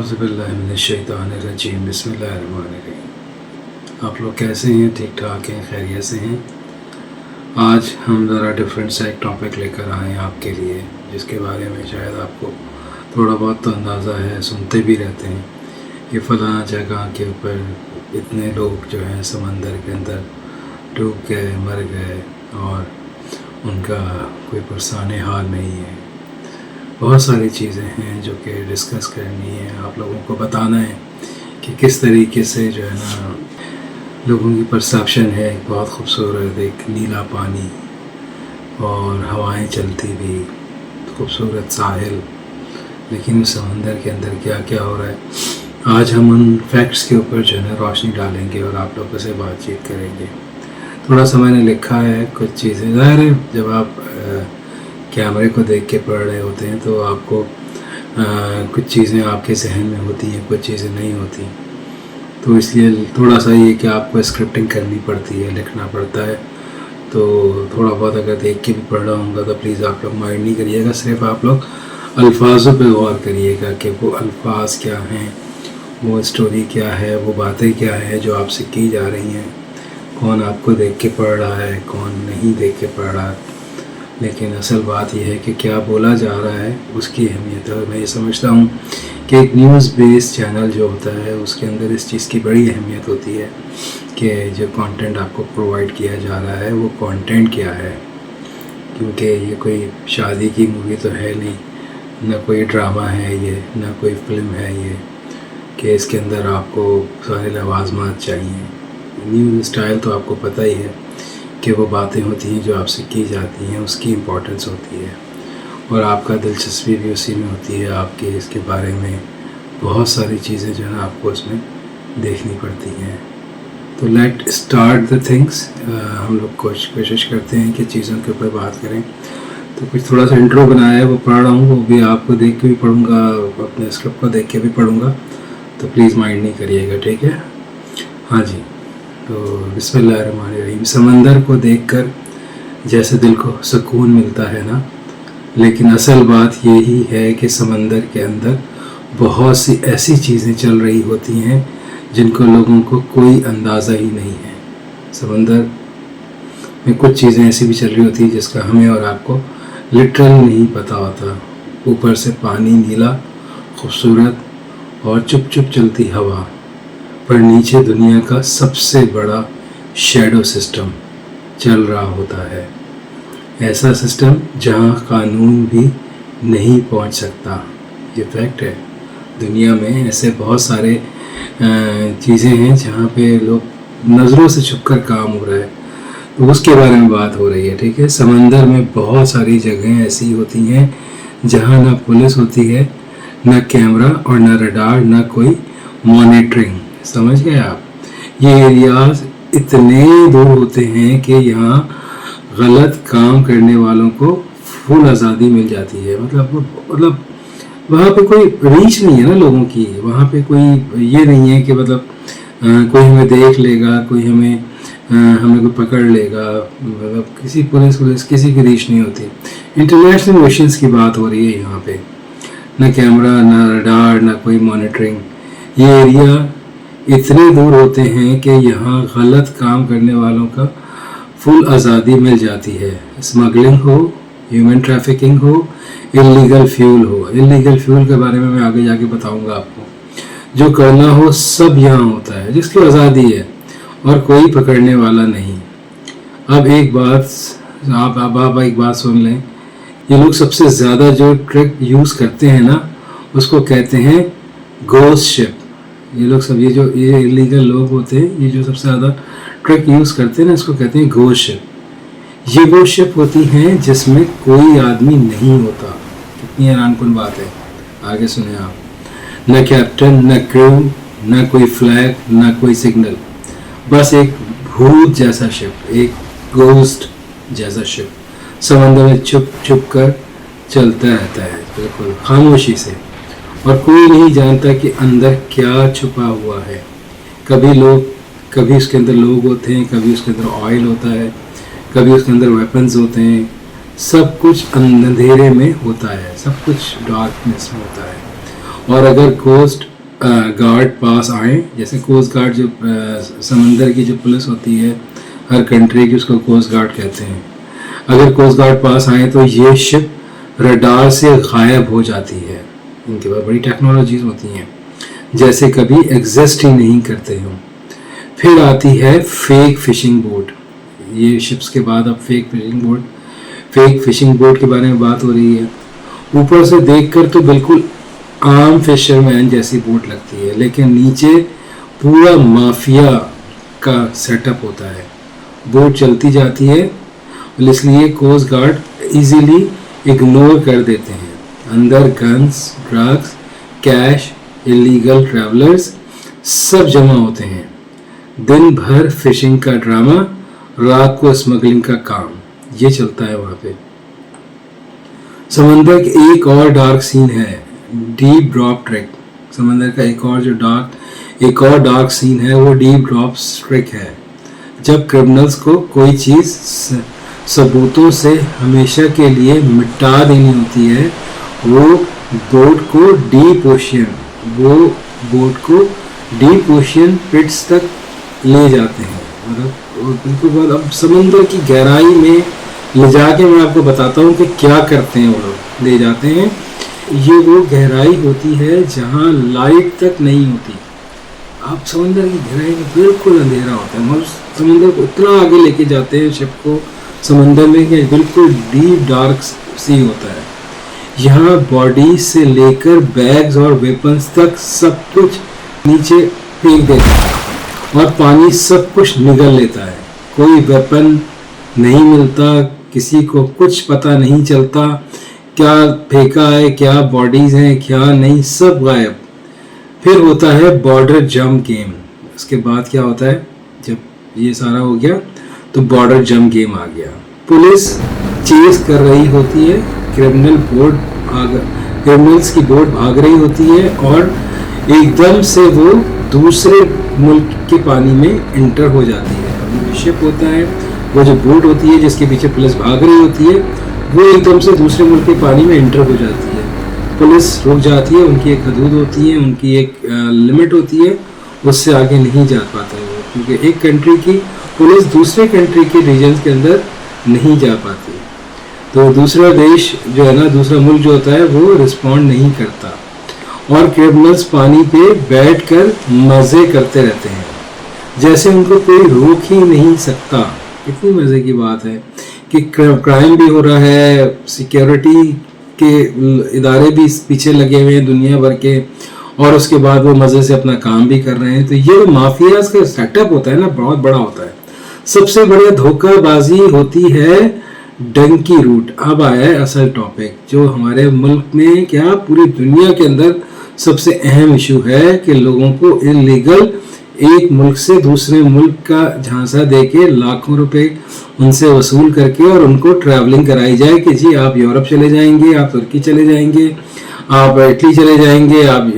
औज़ुबिल्लाहिमिनश्शैतानिर्रजीम बिस्मिल्लाहिर्रहमानिर्रहीम। आप लोग कैसे हैं? ठीक ठाक हैं? खैरियत से हैं? आज हम ज़रा डिफरेंट सा एक टॉपिक लेकर आए हैं आपके लिए, जिसके बारे में शायद आपको थोड़ा बहुत तो अंदाज़ा है, सुनते भी रहते हैं कि फ़लाँ जगह के ऊपर इतने लोग जो हैं समंदर के अंदर डूब गए, मर गए और उनका कोई पुरसाने हाल नहीं है। बहुत सारी चीज़ें हैं जो कि डिस्कस करनी है, आप लोगों को बताना है कि किस तरीके से जो है ना लोगों की परसेप्शन है। बहुत खूबसूरत एक नीला पानी और हवाएं चलती भी, खूबसूरत साहिल, लेकिन उस समंदर के अंदर क्या क्या हो रहा है, आज हम उन फैक्ट्स के ऊपर जो है ना रोशनी डालेंगे और आप लोगों से बातचीत करेंगे। थोड़ा सा मैंने लिखा है कुछ चीज़ें, ज़ाहिर है जब आप कैमरे को देख के पढ़ रहे होते हैं तो आपको कुछ चीज़ें आपके जहन में होती हैं, कुछ चीज़ें नहीं होती, तो इसलिए थोड़ा सा ये कि आपको स्क्रिप्टिंग करनी पड़ती है, लिखना पड़ता है। तो थोड़ा बहुत अगर देख के भी पढ़ रहा हूँगा तो प्लीज़ आप लोग माइंड नहीं करिएगा, सिर्फ आप लोग अल्फाजों पे गौर करिएगा कि वो अल्फाज क्या हैं, वो स्टोरी क्या है, वो बातें क्या है जो आपसे की जा रही हैं, कौन आपको देख के पढ़ रहा है, कौन नहीं देख के पढ़ रहा है। लेकिन असल बात यह है कि क्या बोला जा रहा है उसकी अहमियत है। और मैं ये समझता हूँ कि एक न्यूज़ बेस्ड चैनल जो होता है उसके अंदर इस चीज़ की बड़ी अहमियत होती है कि जो कंटेंट आपको प्रोवाइड किया जा रहा है वो कंटेंट क्या है, क्योंकि ये कोई शादी की मूवी तो है नहीं, ना कोई ड्रामा है ये, ना कोई फिल्म है ये कि इसके अंदर आपको सारे लवाज़मात चाहिए। न्यूज़ स्टाइल तो आपको पता ही है कि वो बातें होती हैं जो आपसे की जाती हैं, उसकी इम्पोर्टेंस होती है और आपका दिलचस्पी भी उसी में होती है। आपके इसके बारे में बहुत सारी चीज़ें जो है ना आपको उसमें देखनी पड़ती हैं। तो लेट स्टार्ट द थिंग्स। हम लोग कोशिश करते हैं कि चीज़ों के ऊपर बात करें। तो कुछ थोड़ा सा इंट्रो बनाया है, वो पढ़ रहा हूँ, वो भी आपको देख के भी पढ़ूँगा, अपने स्क्रिप्ट को देख के भी पढ़ूँगा, तो प्लीज़ माइंड नहीं करिएगा, ठीक है? हाँ जी। तो बिस्मिल्लाहिर्रहमानिर्रहीम। समंदर को देखकर जैसे दिल को सुकून मिलता है ना, लेकिन असल बात यही है कि समंदर के अंदर बहुत सी ऐसी चीज़ें चल रही होती हैं जिनको लोगों को कोई अंदाज़ा ही नहीं है। समंदर में कुछ चीज़ें ऐसी भी चल रही होती हैं जिसका हमें और आपको लिटरल नहीं पता होता। ऊपर से पानी नीला, खूबसूरत और चुप चुप चलती हवा, पर नीचे दुनिया का सबसे बड़ा शैडो सिस्टम चल रहा होता है। ऐसा सिस्टम जहां कानून भी नहीं पहुंच सकता। ये फैक्ट है। दुनिया में ऐसे बहुत सारे चीज़ें हैं जहां पे लोग नज़रों से छुपकर काम हो रहा है, तो उसके बारे में बात हो रही है, ठीक है? समंदर में बहुत सारी जगहें ऐसी होती हैं जहां ना पुलिस होती है, ना कैमरा और ना रडार, ना कोई मॉनिटरिंग। समझ गए आप? ये एरियाज इतने दूर होते हैं कि यहाँ गलत काम करने वालों को फुल आज़ादी मिल जाती है। मतलब वहाँ पे कोई रीच नहीं है ना लोगों की, वहाँ पे कोई ये नहीं है कि मतलब कोई हमें देख लेगा, कोई हमें कोई पकड़ लेगा, मतलब किसी पुलिस किसी की रीच नहीं होती। इंटरनेशनल मिशंस की बात हो रही है यहाँ पे, ना कैमरा, ना रडार, ना कोई मॉनिटरिंग। ये एरिया इतने दूर होते हैं कि यहाँ गलत काम करने वालों का फुल आज़ादी मिल जाती है। स्मगलिंग हो, ह्यूमन ट्रैफिकिंग हो, इलीगल फ्यूल हो। इलीगल फ्यूल के बारे में मैं आगे जाके बताऊंगा आपको। जो करना हो सब यहाँ होता है, जिसकी आज़ादी है और कोई पकड़ने वाला नहीं। अब एक बात आप एक बात सुन लें, ये लोग सबसे ज़्यादा जो ट्रिक यूज़ करते हैं ना उसको कहते हैं गोस्ट शिप। ये लोग सब ये इलीगल लोग होते हैं, ये जो सबसे ज़्यादा ट्रिक यूज़ करते हैं ना, इसको कहते हैं गोस्ट शिप। ये गोस्ट शिप होती हैं जिसमें कोई आदमी नहीं होता। कितनी हैरानकुन बात है, आगे सुने आप। न कैप्टन, न क्रू, न कोई फ्लैग, न कोई सिग्नल, बस एक भूत जैसा शिप, एक गोस्ट जैसा शिप समंदर में छुप छुप कर चलता रहता है, बिल्कुल खामोशी से, और कोई नहीं जानता कि अंदर क्या छुपा हुआ है। कभी उसके अंदर लोग होते हैं, कभी उसके अंदर ऑयल होता है, कभी उसके अंदर वेपन्स होते हैं। सब कुछ अंधेरे में होता है, सब कुछ डार्कनेस में होता है। और अगर गोस्ट गार्ड पास आए, जैसे कोस्ट गार्ड जो समंदर की जो पुलिस होती है हर कंट्री की, उसको कोस्ट गार्ड कहते हैं। अगर कोस्ट गार्ड पास आए तो ये शिप रडार से गायब हो जाती है। इनके पास बड़ी टेक्नोलॉजीज होती हैं, जैसे कभी एग्जिस्ट ही नहीं करते हो। फिर आती है फेक फिशिंग बोट। ये शिप्स के बाद अब फेक फिशिंग बोट के बारे में बात हो रही है। ऊपर से देखकर तो बिल्कुल आम फिशरमैन जैसी बोट लगती है, लेकिन नीचे पूरा माफिया का सेटअप होता है। बोट चलती जाती है, इसलिए कोस्ट गार्ड इजीली इग्नोर कर देते हैं। अंदर guns, drugs, cash, illegal travellers सब जमा होते हैं। दिन भर फिशिंग का ड्रामा, रात को स्मगलिंग का काम, ये चलता है वहाँ पे। समंदर का एक और डार्क सीन है, डीप ड्रॉप ट्रैक। समंदर का एक और डार्क सीन है, वो डीप ड्रॉप ट्रैक है। जब क्रिमिनल्स को कोई चीज़ सबूतों से हमेशा के लिए मिटा देनी होती है, वो बोट को डीप ओशियन पिट्स तक ले जाते हैं। मतलब बिल्कुल बाद अब समंदर की गहराई में ले जाके मैं आपको बताता हूँ कि क्या करते हैं वो लोग। ले जाते हैं, ये वो गहराई होती है जहाँ लाइट तक नहीं होती। आप समंदर की गहराई में बिल्कुल अंधेरा होता है, मतलब समंदर को इतना आगे लेके जाते हैं शिप को समंदर में कि बिल्कुल डीप डार्क सी होता है। यहाँ बॉडी से लेकर बैग्स और वेपन्स तक सब कुछ नीचे फेंक देता है और पानी सब कुछ निगल लेता है। कोई वेपन नहीं मिलता, किसी को कुछ पता नहीं चलता क्या फेंका है, क्या बॉडीज हैं, क्या नहीं, सब गायब। फिर होता है बॉर्डर जंप गेम। उसके बाद क्या होता है, जब ये सारा हो गया तो बॉर्डर जंप गेम आ गया। पुलिस चेस कर रही होती है, क्रिमिनल्स की बोट भाग रही होती है और एकदम से वो दूसरे मुल्क के पानी में एंटर हो जाती है। शिप होता है, वो जो बोट होती है जिसके पीछे पुलिस भाग रही होती है, वो एकदम से दूसरे मुल्क के पानी में एंटर हो जाती है। पुलिस रुक जाती है, उनकी एक हदूद होती है, उनकी एक लिमिट होती है, उससे आगे नहीं जा पाता है वो, क्योंकि एक कंट्री की पुलिस दूसरे कंट्री के रीजन के अंदर नहीं जा पाती। तो दूसरा देश जो है ना, दूसरा मुल्क जो होता है वो रिस्पॉन्ड नहीं करता और क्रिमिनल्स पानी पे बैठकर मज़े करते रहते हैं, जैसे उनको कोई रोक ही नहीं सकता। कितनी मज़े की बात है कि क्राइम भी हो रहा है, सिक्योरिटी के इदारे भी पीछे लगे हुए हैं दुनिया भर के, और उसके बाद वो मज़े से अपना काम भी कर रहे हैं। तो ये माफियाज का सेटअप होता है ना, बहुत बड़ा होता है। सबसे बड़ी धोखाबाजी होती है डंकी रूट। अब आया है असल टॉपिक, जो हमारे मुल्क में क्या पूरी दुनिया के अंदर सबसे अहम इशू है कि लोगों को इलीगल एक मुल्क से दूसरे मुल्क का झांसा देके लाखों रुपए उनसे वसूल करके और उनको ट्रैवलिंग कराई जाए कि जी आप यूरोप चले जाएंगे, आप तुर्की चले जाएंगे, आप इटली चले जाएंगे, आप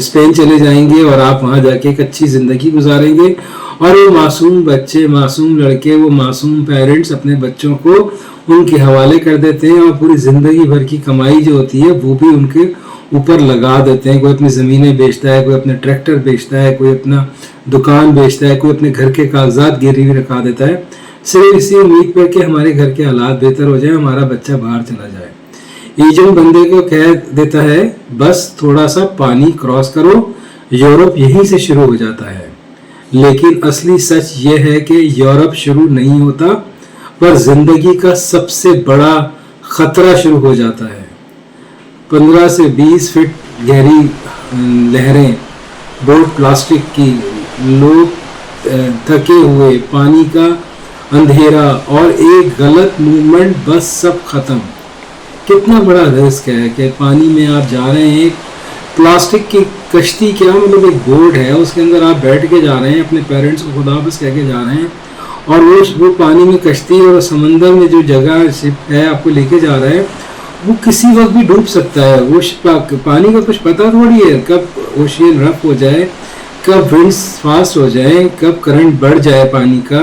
स्पेन चले जाएंगे और आप वहाँ जाके एक अच्छी ज़िंदगी गुजारेंगे। और वो मासूम बच्चे, मासूम लड़के, वो मासूम पेरेंट्स अपने बच्चों को उनके हवाले कर देते हैं और पूरी ज़िंदगी भर की कमाई जो होती है वो भी उनके ऊपर लगा देते हैं। कोई अपनी ज़मीनें बेचता है, कोई अपने ट्रैक्टर बेचता है, कोई अपना दुकान बेचता है, कोई अपने घर के कागजात गिरवी रखा देता है, सिर्फ इसी उम्मीद पर कि हमारे घर के हालात बेहतर हो जाए, हमारा बच्चा बाहर चला जाए। एजेंट बंदे को कह देता है बस थोड़ा सा पानी क्रॉस करो, यूरोप यहीं से शुरू हो जाता है। लेकिन असली सच ये है कि यूरोप शुरू नहीं होता, पर जिंदगी का सबसे बड़ा खतरा शुरू हो जाता है। 15 से 20 फीट गहरी लहरें, बोट प्लास्टिक की, लोग थके हुए, पानी का अंधेरा और एक गलत मूवमेंट, बस सब खत्म। कितना बड़ा रिस्क है कि पानी में आप जा रहे हैं, प्लास्टिक की कश्ती, क्या मतलब एक बोट है, उसके अंदर आप बैठ के जा रहे हैं, अपने पेरेंट्स को खुदाफिज कह के जा रहे हैं, और वो पानी में कश्ती और समंदर में जो जगह शिप है आपको लेके जा रहा है, वो किसी वक्त भी डूब सकता है। वो पानी का कुछ पता थोड़ी है, कब ओशियन रफ हो जाए, कब विंड्स फास्ट हो जाए, कब करंट बढ़ जाए पानी का,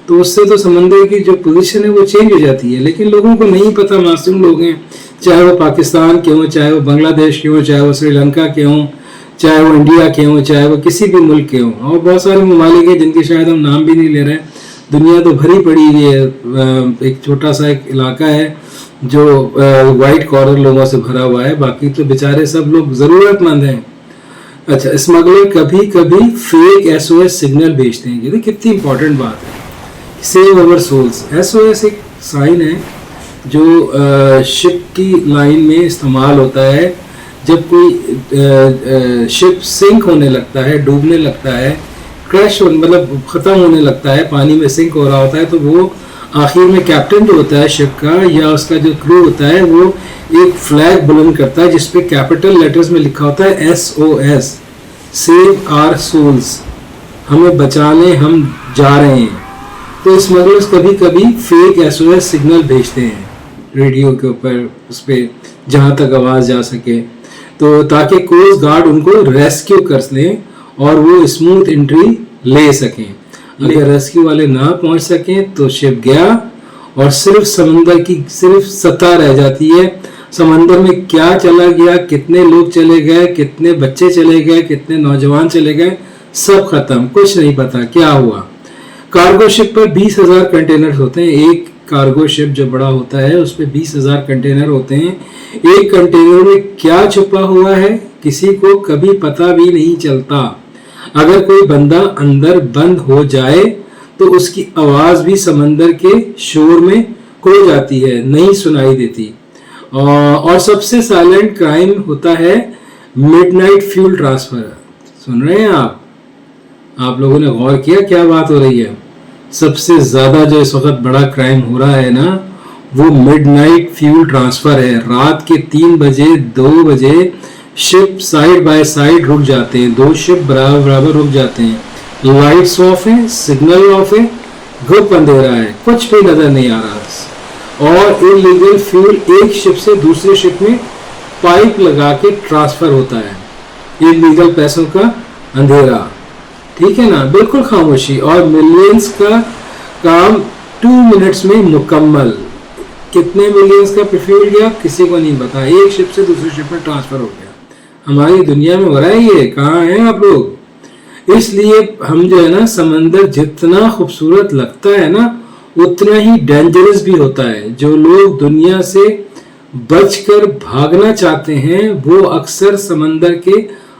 तो उससे तो समंदर की जो पोजीशन है वो चेंज हो जाती है। लेकिन लोगों को नहीं पता, मासूम लोग हैं, चाहे वो पाकिस्तान के हों, चाहे वो बांग्लादेश के हों, चाहे वो श्रीलंका के हों, چاہے وہ انڈیا کے ہوں چاہے وہ کسی بھی ملک کے ہوں. اور بہت سارے ممالک ہیں جن کے شاید ہم نام بھی نہیں لے رہے ہیں. دنیا تو بھری پڑی ہوئی ہے. ایک چھوٹا سا ایک علاقہ ہے جو وائٹ کالر لوگوں سے بھرا ہوا ہے, باقی تو بیچارے سب لوگ ضرورت مند ہیں. اچھا, اسمگلر کبھی کبھی فیک SOS سگنل بھیجتے ہیں. یہ کتنی امپورٹنٹ بات ہے. سیو اوور سولز, SOS ایک سائن ہے جو شپ کی لائن میں استعمال ہوتا ہے جب کوئی شپ سنک ہونے لگتا ہے, ڈوبنے لگتا ہے, کریش مطلب ختم ہونے لگتا ہے, پانی میں سنک ہو رہا ہوتا ہے, تو وہ آخر میں کیپٹن جو ہوتا ہے شپ کا یا اس کا جو کرو ہوتا ہے وہ ایک فلیگ بلند کرتا ہے جس پہ کیپٹل لیٹرز میں لکھا ہوتا ہے SOS, سیو آر سولز, ہمیں بچانے ہم جا رہے ہیں. تو اسمگلرز کبھی کبھی فیک SOS سگنل بھیجتے ہیں ریڈیو کے اوپر, اس پہ جہاں تک آواز جا سکے, تو تاکہ کوسٹ گارڈ ان کو ریسکیو کر لیں اور وہ اسموتھ انٹری لے سکیں. اگر ریسکیو والے نہ پہنچ سکیں تو شپ گیا اور صرف سمندر کی صرف سطح رہ جاتی ہے. سمندر میں کیا چلا گیا, کتنے لوگ چلے گئے, کتنے بچے چلے گئے, کتنے نوجوان چلے گئے, سب ختم, کچھ نہیں پتا کیا ہوا. کارگو شپ پر 20,000 کنٹینر ہوتے ہیں. ایک کارگو شپ جو بڑا ہوتا ہے اس پہ 20,000 کنٹینر ہوتے ہیں. ایک کنٹینر میں کیا چھپا ہوا ہے کسی کو کبھی پتہ بھی نہیں چلتا. اگر کوئی بندہ اندر بند ہو جائے تو اس کی آواز بھی سمندر کے شور میں کھو جاتی ہے, نہیں سنائی دیتی. اور سب سے سائلنٹ کرائم ہوتا ہے مڈ نائٹ فیول ٹرانسفر. سن رہے ہیں آپ لوگوں نے غور کیا کیا بات ہو رہی ہے؟ سب سے زیادہ جو اس وقت بڑا کرائم ہو رہا ہے نا وہ مڈ نائٹ فیول ٹرانسفر ہے. رات کے 3 بجے 2 بجے شپ سائیڈ بائی سائیڈ رک جاتے ہیں, 2 شپ برابر برابر رک جاتے ہیں, لائٹس آف ہیں, سگنل آف ہے, گپ اندھیرا ہے, کچھ بھی نظر نہیں آ رہا, اور انلیگل فیول ایک شپ سے دوسرے شپ میں پائپ لگا کے ٹرانسفر ہوتا ہے. انلیگل پیسوں کا اندھیرا, ٹھیک ہے نا, بالکل خاموشی, اور ملینز کا کام 2 منٹس میں مکمل. کتنے ملینز کا فیول گیا کسی کو نہیں پتا, ایک شپ سے دوسری شپ میں ٹرانسفر ہو گیا. ہماری دنیا میں ہو رہا ہے یہ, کہاں ہیں آپ لوگ؟ اس لیے ہم جو ہے نا سمندر جتنا خوبصورت لگتا ہے نا اتنا ہی ڈینجرس بھی ہوتا ہے. جو لوگ دنیا سے بچ کر بھاگنا چاہتے ہیں وہ اکثر سمندر کے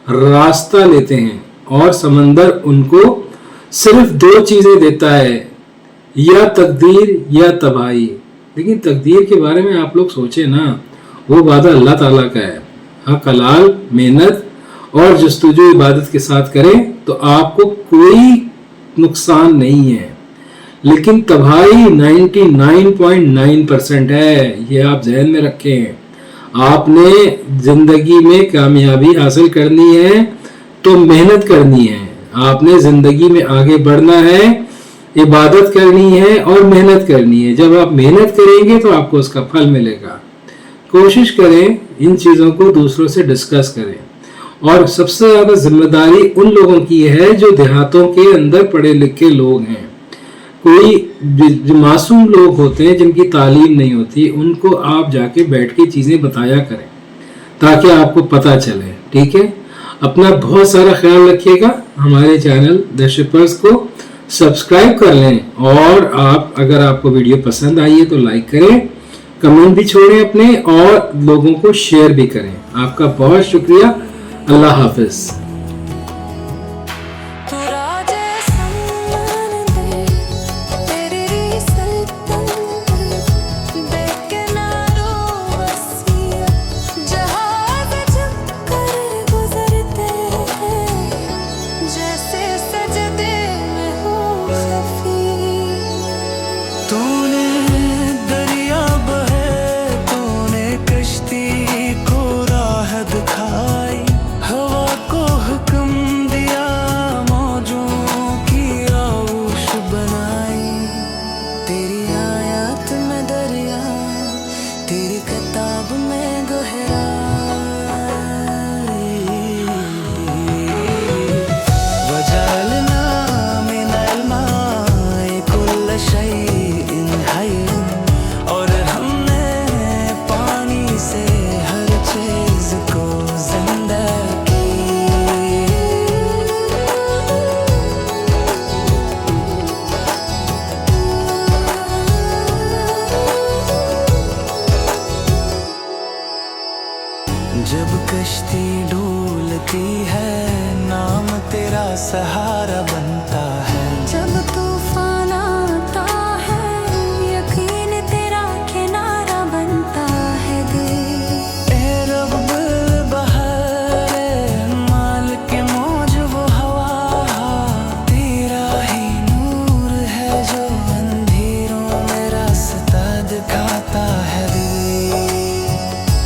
راستہ لیتے ہیں, اور سمندر ان کو صرف 2 چیزیں دیتا ہے, یا تقدیر یا تباہی. لیکن تقدیر کے بارے میں آپ لوگ سوچیں نا, وہ وعدہ اللہ تعالیٰ کا ہے. حق حلال محنت اور جستجو عبادت کے ساتھ کریں تو آپ کو کوئی نقصان نہیں ہے. لیکن تباہی 99.9% ہے, یہ آپ ذہن میں رکھیں. آپ نے زندگی میں کامیابی حاصل کرنی ہے تو محنت کرنی ہے. آپ نے زندگی میں آگے بڑھنا ہے, عبادت کرنی ہے اور محنت کرنی ہے. جب آپ محنت کریں گے تو آپ کو اس کا پھل ملے گا. کوشش کریں ان چیزوں کو دوسروں سے ڈسکس کریں. اور سب سے زیادہ ذمہ داری ان لوگوں کی ہے جو دیہاتوں کے اندر پڑھے لکھے لوگ ہیں. کوئی جو معصوم لوگ ہوتے ہیں جن کی تعلیم نہیں ہوتی, ان کو آپ جا کے بیٹھ کے چیزیں بتایا کریں تاکہ آپ کو پتہ چلے. ٹھیک ہے, اپنا بہت سارا خیال رکھیے گا. ہمارے چینل دی شپرز کو سبسکرائب کر لیں, اور اگر آپ کو ویڈیو پسند آئی ہے تو لائک کریں, کمنٹ بھی چھوڑیں اپنے, اور لوگوں کو شیئر بھی کریں. آپ کا بہت شکریہ. اللہ حافظ. को राह दिखाई, हवा को सहारा बनता है। जब तूफान आता है यकीन तेरा किनारा बनता है दिल। ए रब बहार माल के मौज वो हवा, तेरा ही नूर है जो अंधेरों में रास्ता दिखाता है दिल।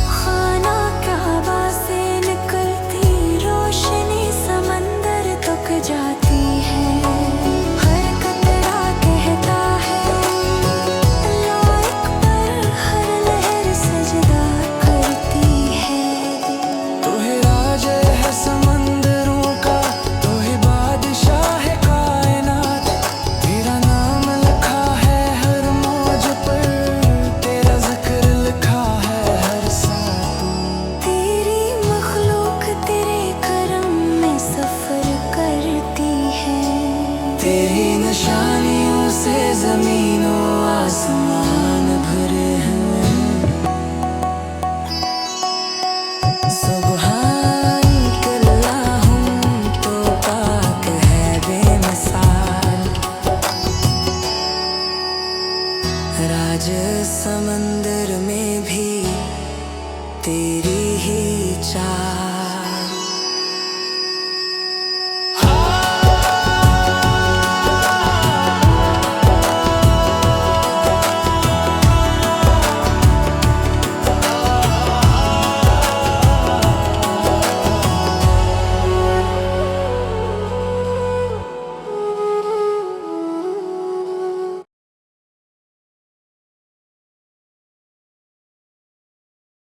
खाना काबा से निकलती रोशनी समंदर तक जाती है। हर कतरा कहता है लाइक पर, हर लहर सजदा करती है। तू ही राज है समंदरों का, तू ही बादशाह है कायनात। तेरा नाम लिखा है हर मौज पर, तेरा जिक्र लिखा है हर सांस। तेरी मखलूक तेरे करम में सफर करती है। तेरी निशानियों से जमीनों आसमान भरे हैं। सुबहानक अल्लाहुम तो पाक है बेमिसाल। राज समंदर में भी तेरी